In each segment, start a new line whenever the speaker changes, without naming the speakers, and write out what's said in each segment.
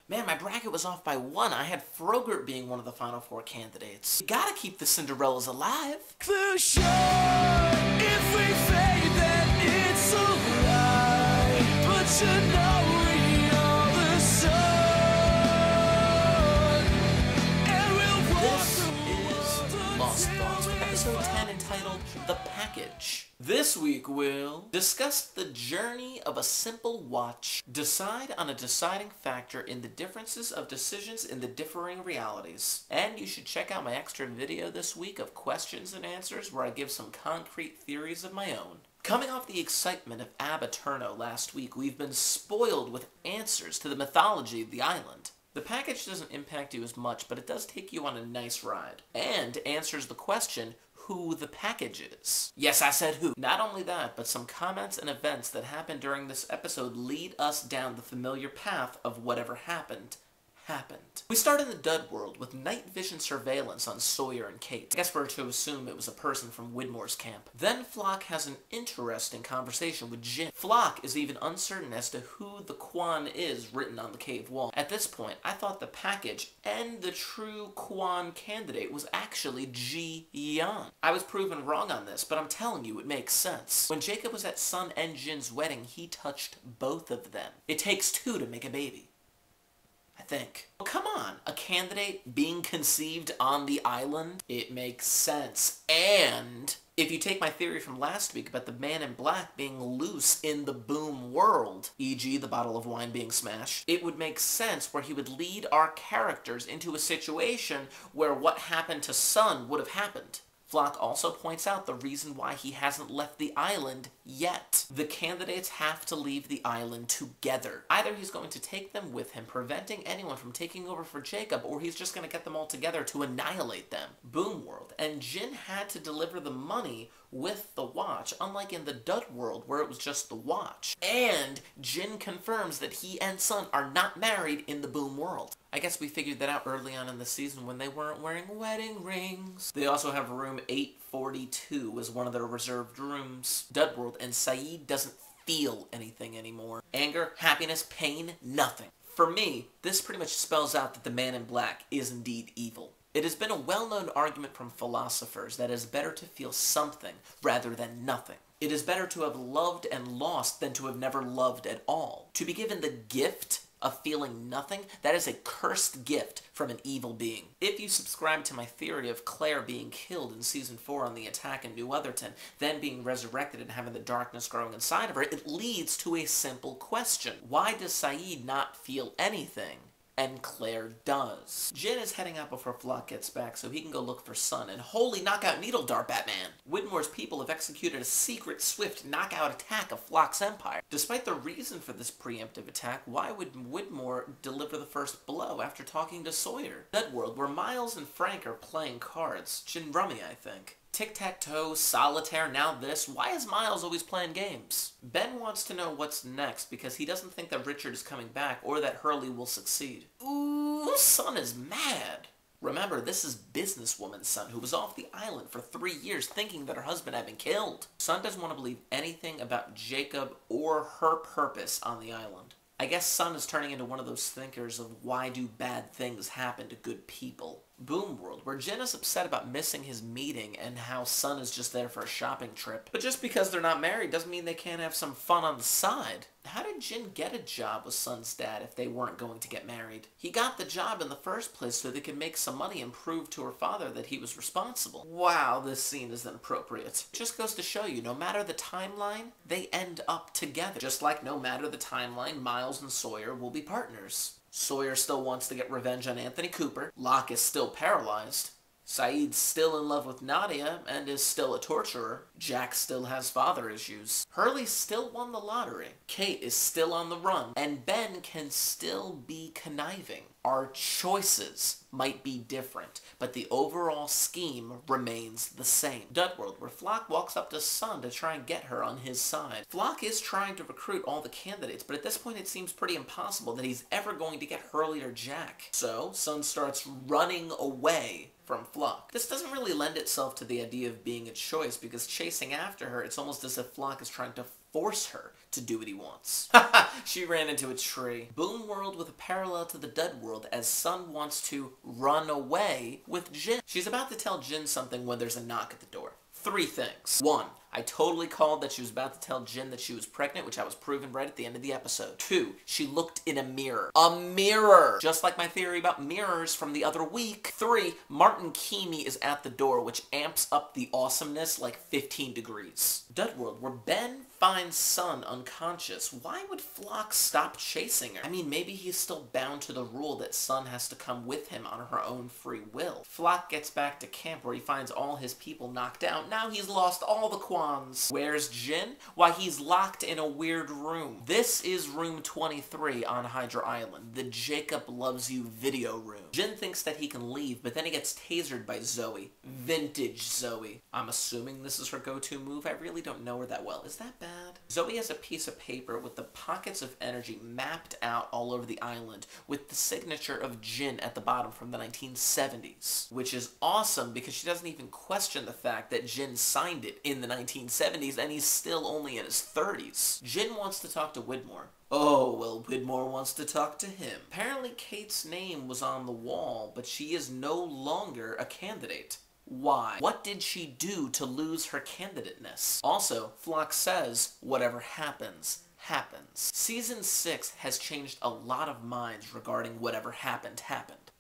Man, my bracket was off by 1. I had Frogurt being one of the final 4 candidates. You gotta keep the Cinderellas alive.
For sure, if we fade, then it's a lie. But you know we are the sun, and we'll walk
This is Lost Thoughts, episode 10 entitled The Package. This week we'll discuss the journey of a simple watch, decide on a deciding factor in the differences of decisions in the differing realities. And you should check out my extra video this week of questions and answers where I give some concrete theories of my own. Coming off the excitement of Aeterno last week, we've been spoiled with answers to the mythology of the island. The package doesn't impact you as much, but it does take you on a nice ride, and answers the question, who the package is. Yes, I said who. Not only that, but some comments and events that happened during this episode lead us down the familiar path of whatever happened. We start in the Dud world with night vision surveillance on Sawyer and Kate. I guess we're to assume it was a person from Widmore's camp. Then Flock has an interesting conversation with Jin. Flock is even uncertain as to who the Quan is written on the cave wall. At this point, I thought the package and the true Quan candidate was actually Ji Yan. I was proven wrong on this, but I'm telling you, it makes sense. When Jacob was at Sun and Jin's wedding, he touched both of them. It takes 2 to make a baby. I think. Well, come on, a candidate being conceived on the island? It makes sense. And if you take my theory from last week about the man in black being loose in the Boom world, e.g. the bottle of wine being smashed, it would make sense where he would lead our characters into a situation where what happened to Sun would have happened. Flock also points out the reason why he hasn't left the island yet. The candidates have to leave the island together. Either he's going to take them with him, preventing anyone from taking over for Jacob, or he's just going to get them all together to annihilate them. Boom world. And Jin had to deliver the money with the watch, unlike in the Dud world where it was just the watch. And Jin confirms that he and Sun are not married in the Boom world. I guess we figured that out early on in the season when they weren't wearing wedding rings. They also have room 842 as one of their reserved rooms. Dud world, and Saeed doesn't feel anything anymore. Anger, happiness, pain, nothing. For me, this pretty much spells out that the man in black is indeed evil. It has been a well-known argument from philosophers that it is better to feel something rather than nothing. It is better to have loved and lost than to have never loved at all. To be given the gift of feeling nothing, that is a cursed gift from an evil being. If you subscribe to my theory of Claire being killed in Season 4 on the attack in New Otherton, then being resurrected and having the darkness growing inside of her, it leads to a simple question. Why does Saeed not feel anything? And Claire does. Jin is heading out before Flock gets back so he can go look for Sun, and holy knockout needle dart, Batman! Widmore's people have executed a secret, swift knockout attack of Flock's empire. Despite the reason for this preemptive attack, why would Widmore deliver the first blow after talking to Sawyer? That world where Miles and Frank are playing cards. Gin Rummy, I think. Tic-tac-toe, solitaire, now this. Why is Miles always playing games? Ben wants to know what's next because he doesn't think that Richard is coming back or that Hurley will succeed. Ooh, Sun is mad. Remember, this is businesswoman Sun, who was off the island for 3 years thinking that her husband had been killed. Sun doesn't want to believe anything about Jacob or her purpose on the island. I guess Sun is turning into one of those thinkers of why do bad things happen to good people. Boom world, where Jin is upset about missing his meeting and how Sun is just there for a shopping trip. But just because they're not married doesn't mean they can't have some fun on the side. How did Jin get a job with Sun's dad if they weren't going to get married? He got the job in the first place so they could make some money and prove to her father that he was responsible. Wow, this scene is inappropriate. It just goes to show you, no matter the timeline, they end up together. Just like no matter the timeline, Miles and Sawyer will be partners. Sawyer still wants to get revenge on Anthony Cooper. Locke is still paralyzed. Saeed's still in love with Nadia and is still a torturer. Jack still has father issues. Hurley still won the lottery. Kate is still on the run. And Ben can still be conniving. Our choices might be different, but the overall scheme remains the same. Dud world, where Flock walks up to Sun to try and get her on his side. Flock is trying to recruit all the candidates, but at this point it seems pretty impossible that he's ever going to get Hurley or Jack. So, Sun starts running away from Flock. This doesn't really lend itself to the idea of being a choice, because chasing after her, it's almost as if Flock is trying to force her to do what he wants. She ran into a tree. Boom World with a parallel to the Dud World as Sun wants to run away with Jin. She's about to tell Jin something when there's a knock at the door. 3 things. 1. I totally called that she was about to tell Jin that she was pregnant, which I was proven right at the end of the episode. 2. She looked in a mirror. A mirror! Just like my theory about mirrors from the other week. 3. Martin Kimi is at the door, which amps up the awesomeness like 15 degrees. Dud World, where Ben finds Sun unconscious. Why would Flock stop chasing her? I mean, maybe he's still bound to the rule that Sun has to come with him on her own free will. Flock gets back to camp where he finds all his people knocked out. Now he's lost all the qualms. Where's Jin? Why, he's locked in a weird room. This is room 23 on Hydra Island, the Jacob Loves You video room. Jin thinks that he can leave, but then he gets tasered by Zoe. Vintage Zoe. I'm assuming this is her go-to move. I really don't know her that well. Is that bad? Zoe has a piece of paper with the pockets of energy mapped out all over the island with the signature of Jin at the bottom from the 1970s, which is awesome because she doesn't even question the fact that Jin signed it in the 1970s and he's still only in his 30s. Jin wants to talk to Widmore. Oh, well, Widmore wants to talk to him. Apparently Kate's name was on the wall, but she is no longer a candidate. Why? What did she do to lose her candidateness? Also, Flock says, whatever happens, happens. Season 6 has changed a lot of minds regarding whatever happened.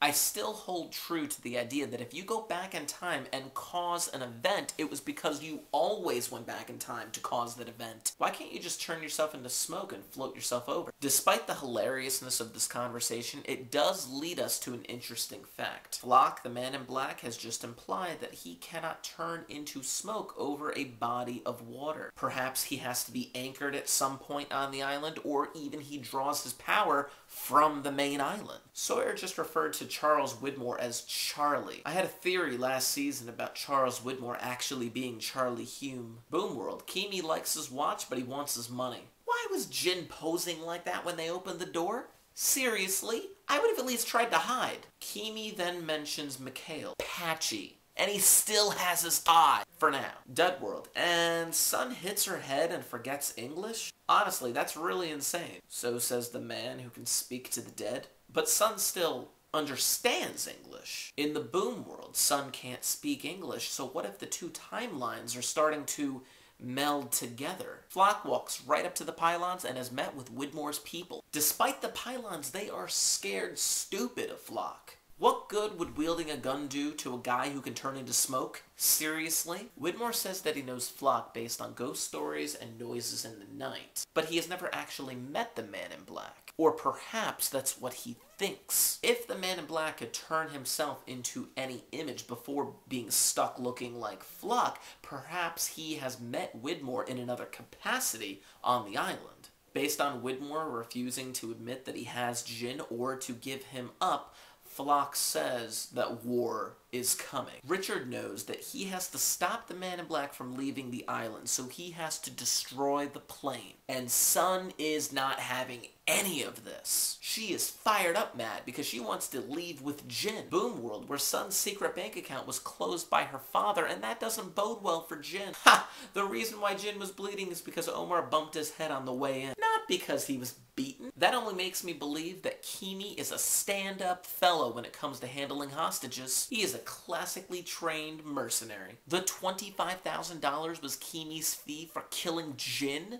I still hold true to the idea that if you go back in time and cause an event, it was because you always went back in time to cause that event. Why can't you just turn yourself into smoke and float yourself over? Despite the hilariousness of this conversation, it does lead us to an interesting fact. Flock, the man in black, has just implied that he cannot turn into smoke over a body of water. Perhaps he has to be anchored at some point on the island, or even he draws his power from the main island. Sawyer just referred to Charles Widmore as Charlie. I had a theory last season about Charles Widmore actually being Charlie Hume. Boom World, Kimi likes his watch, but he wants his money. Why was Jin posing like that when they opened the door? Seriously? I would have at least tried to hide. Kimi then mentions Mikhail. Patchy. And he still has his eye, for now. Dud World, and Sun hits her head and forgets English? Honestly, that's really insane. So says the man who can speak to the dead. But Sun still understands English. In the Boom World, Sun can't speak English, so what if the 2 timelines are starting to meld together? Flock walks right up to the pylons and has met with Widmore's people. Despite the pylons, they are scared stupid of Flock. What good would wielding a gun do to a guy who can turn into smoke? Seriously? Widmore says that he knows Flock based on ghost stories and noises in the night, but he has never actually met the man in black. Or perhaps that's what he thinks. If the man in black could turn himself into any image before being stuck looking like Flock, perhaps he has met Widmore in another capacity on the island. Based on Widmore refusing to admit that he has Jin or to give him up, Flock says that war is coming. Richard knows that he has to stop the man in black from leaving the island, so he has to destroy the plane. And Sun is not having any of this. She is fired up mad because she wants to leave with Jin. Boom World, where Sun's secret bank account was closed by her father, and that doesn't bode well for Jin. Ha! The reason why Jin was bleeding is because Omar bumped his head on the way in, not because he was beaten. That only makes me believe that Kimi is a stand-up fellow when it comes to handling hostages. He is a classically trained mercenary. The $25,000 was Kimi's fee for killing Jin?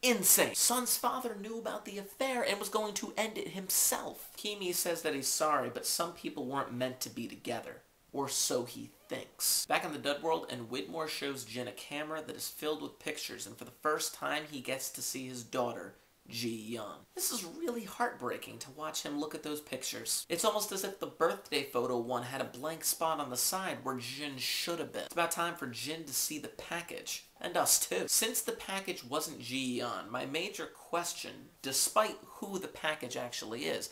Insane. Sun's father knew about the affair and was going to end it himself. Kimi says that he's sorry, but some people weren't meant to be together. Or so he thinks. Back in the Dud World, and Widmore shows Jin a camera that is filled with pictures, and for the first time he gets to see his daughter, Ji-young. This is really heartbreaking to watch him look at those pictures. It's almost as if the birthday photo one had a blank spot on the side where Jin should have been. It's about time for Jin to see the package. And us too. Since the package wasn't Ji-young, my major question, despite who the package actually is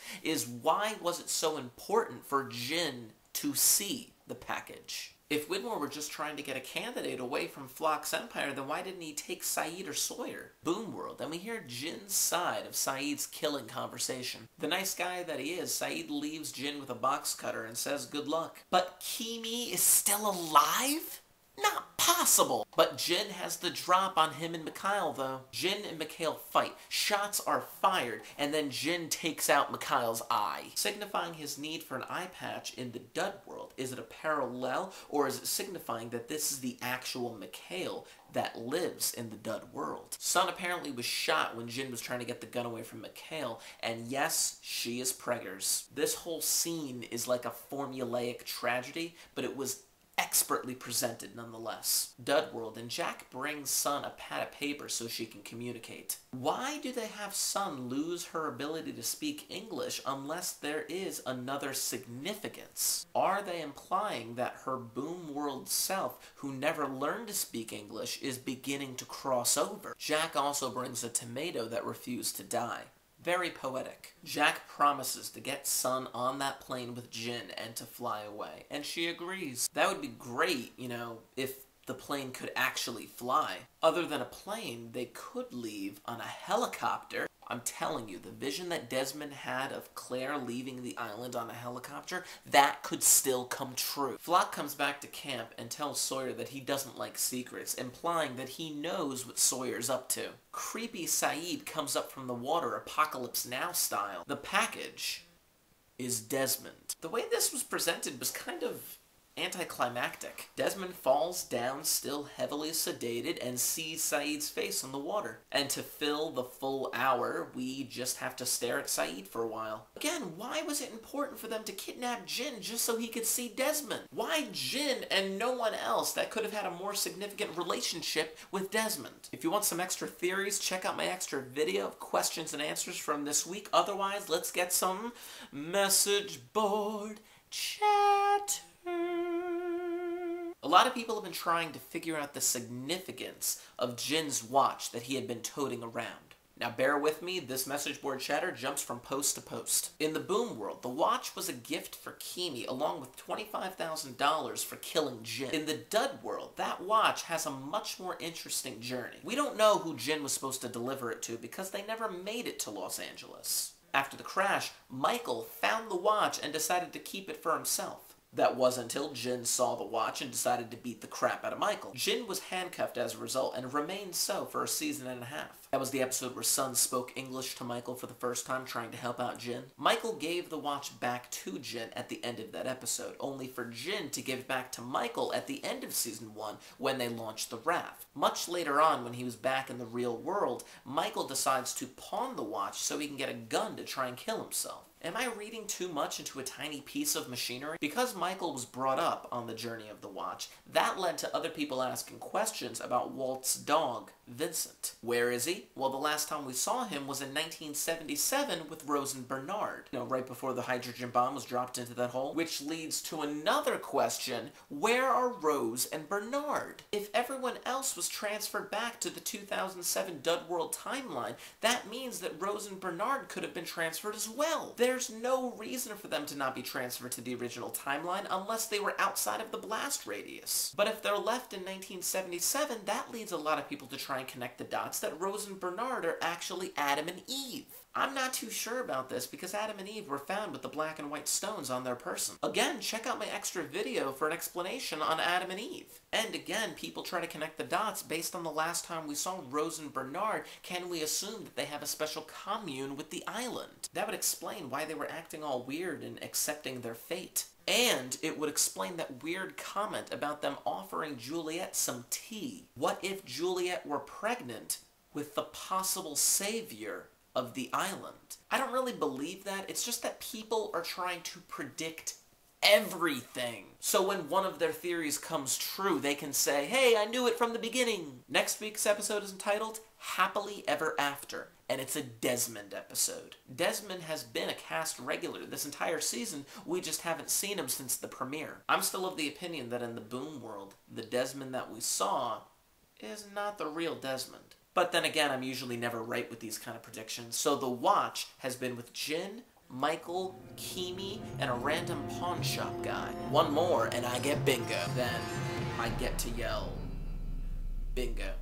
why was it so important for Jin to see the package? If Widmore were just trying to get a candidate away from Flock's empire, then why didn't he take Saeed or Sawyer? Boom World, and we hear Jin's side of Saeed's killing conversation. The nice guy that he is, Saeed leaves Jin with a box cutter and says good luck. But Kimi is still alive? Not possible! But Jin has the drop on him and Mikhail, though. Jin and Mikhail fight. Shots are fired, and then Jin takes out Mikhail's eye, signifying his need for an eye patch in the Dud world. Is it a parallel, or is it signifying that this is the actual Mikhail that lives in the Dud world? Sun apparently was shot when Jin was trying to get the gun away from Mikhail, and yes, she is preggers. This whole scene is like a formulaic tragedy, but it was expertly presented nonetheless. Dud world, and Jack brings Sun a pad of paper so she can communicate. Why do they have Sun lose her ability to speak English unless there is another significance? Are they implying that her Boom world self, who never learned to speak English, is beginning to cross over? Jack also brings a tomato that refused to die. Very poetic. Jack promises to get Sun on that plane with Jin and to fly away, and she agrees. That would be great, you know, if the plane could actually fly. Other than a plane, they could leave on a helicopter. I'm telling you, the vision that Desmond had of Claire leaving the island on a helicopter, that could still come true. Flock comes back to camp and tells Sawyer that he doesn't like secrets, implying that he knows what Sawyer's up to. Creepy Saeed comes up from the water, Apocalypse Now style. The package is Desmond. The way this was presented was kind of anticlimactic. Desmond falls down, still heavily sedated, and sees Saeed's face on the water. And to fill the full hour, we just have to stare at Saeed for a while. Again, why was it important for them to kidnap Jin just so he could see Desmond? Why Jin and no one else that could have had a more significant relationship with Desmond? If you want some extra theories, check out my extra video of questions and answers from this week. Otherwise, let's get some message board chat. A lot of people have been trying to figure out the significance of Jin's watch that he had been toting around. Now bear with me, this message board chatter jumps from post to post. In the Boom world, the watch was a gift for Kimi along with $25,000 for killing Jin. In the Dud world, that watch has a much more interesting journey. We don't know who Jin was supposed to deliver it to because they never made it to Los Angeles. After the crash, Michael found the watch and decided to keep it for himself. That was until Jin saw the watch and decided to beat the crap out of Michael. Jin was handcuffed as a result and remained so for a season and a half. That was the episode where Sun spoke English to Michael for the first time, trying to help out Jin. Michael gave the watch back to Jin at the end of that episode, only for Jin to give it back to Michael at the end of season 1 when they launched the raft. Much later on, when he was back in the real world, Michael decides to pawn the watch so he can get a gun to try and kill himself. Am I reading too much into a tiny piece of machinery? Because Michael was brought up on the journey of the watch, that led to other people asking questions about Walt's dog, Vincent. Where is he? Well, the last time we saw him was in 1977 with Rose and Bernard. You know, right before the hydrogen bomb was dropped into that hole. Which leads to another question, where are Rose and Bernard? If everyone else was transferred back to the 2007 Dud World timeline, that means that Rose and Bernard could have been transferred as well. There's no reason for them to not be transferred to the original timeline unless they were outside of the blast radius. But if they're left in 1977, that leads a lot of people to try and connect the dots that Rose and Bernard are actually Adam and Eve. I'm not too sure about this because Adam and Eve were found with the black and white stones on their person. Again, check out my extra video for an explanation on Adam and Eve. And again, people try to connect the dots based on the last time we saw Rose and Bernard. Can we assume that they have a special commune with the island? That would explain why they were acting all weird and accepting their fate. And it would explain that weird comment about them offering Juliet some tea. What if Juliet were pregnant with the possible savior of the island? I don't really believe that. It's just that people are trying to predict everything. So when one of their theories comes true, they can say, hey, I knew it from the beginning. Next week's episode is entitled Happily Ever After, and it's a Desmond episode. Desmond has been a cast regular this entire season, we just haven't seen him since the premiere. I'm still of the opinion that in the Boom world, the Desmond that we saw is not the real Desmond. But then again, I'm usually never right with these kind of predictions, so the watch has been with Jin, Michael, Kimi, and a random pawn shop guy. One more and I get bingo. Then I get to yell, bingo.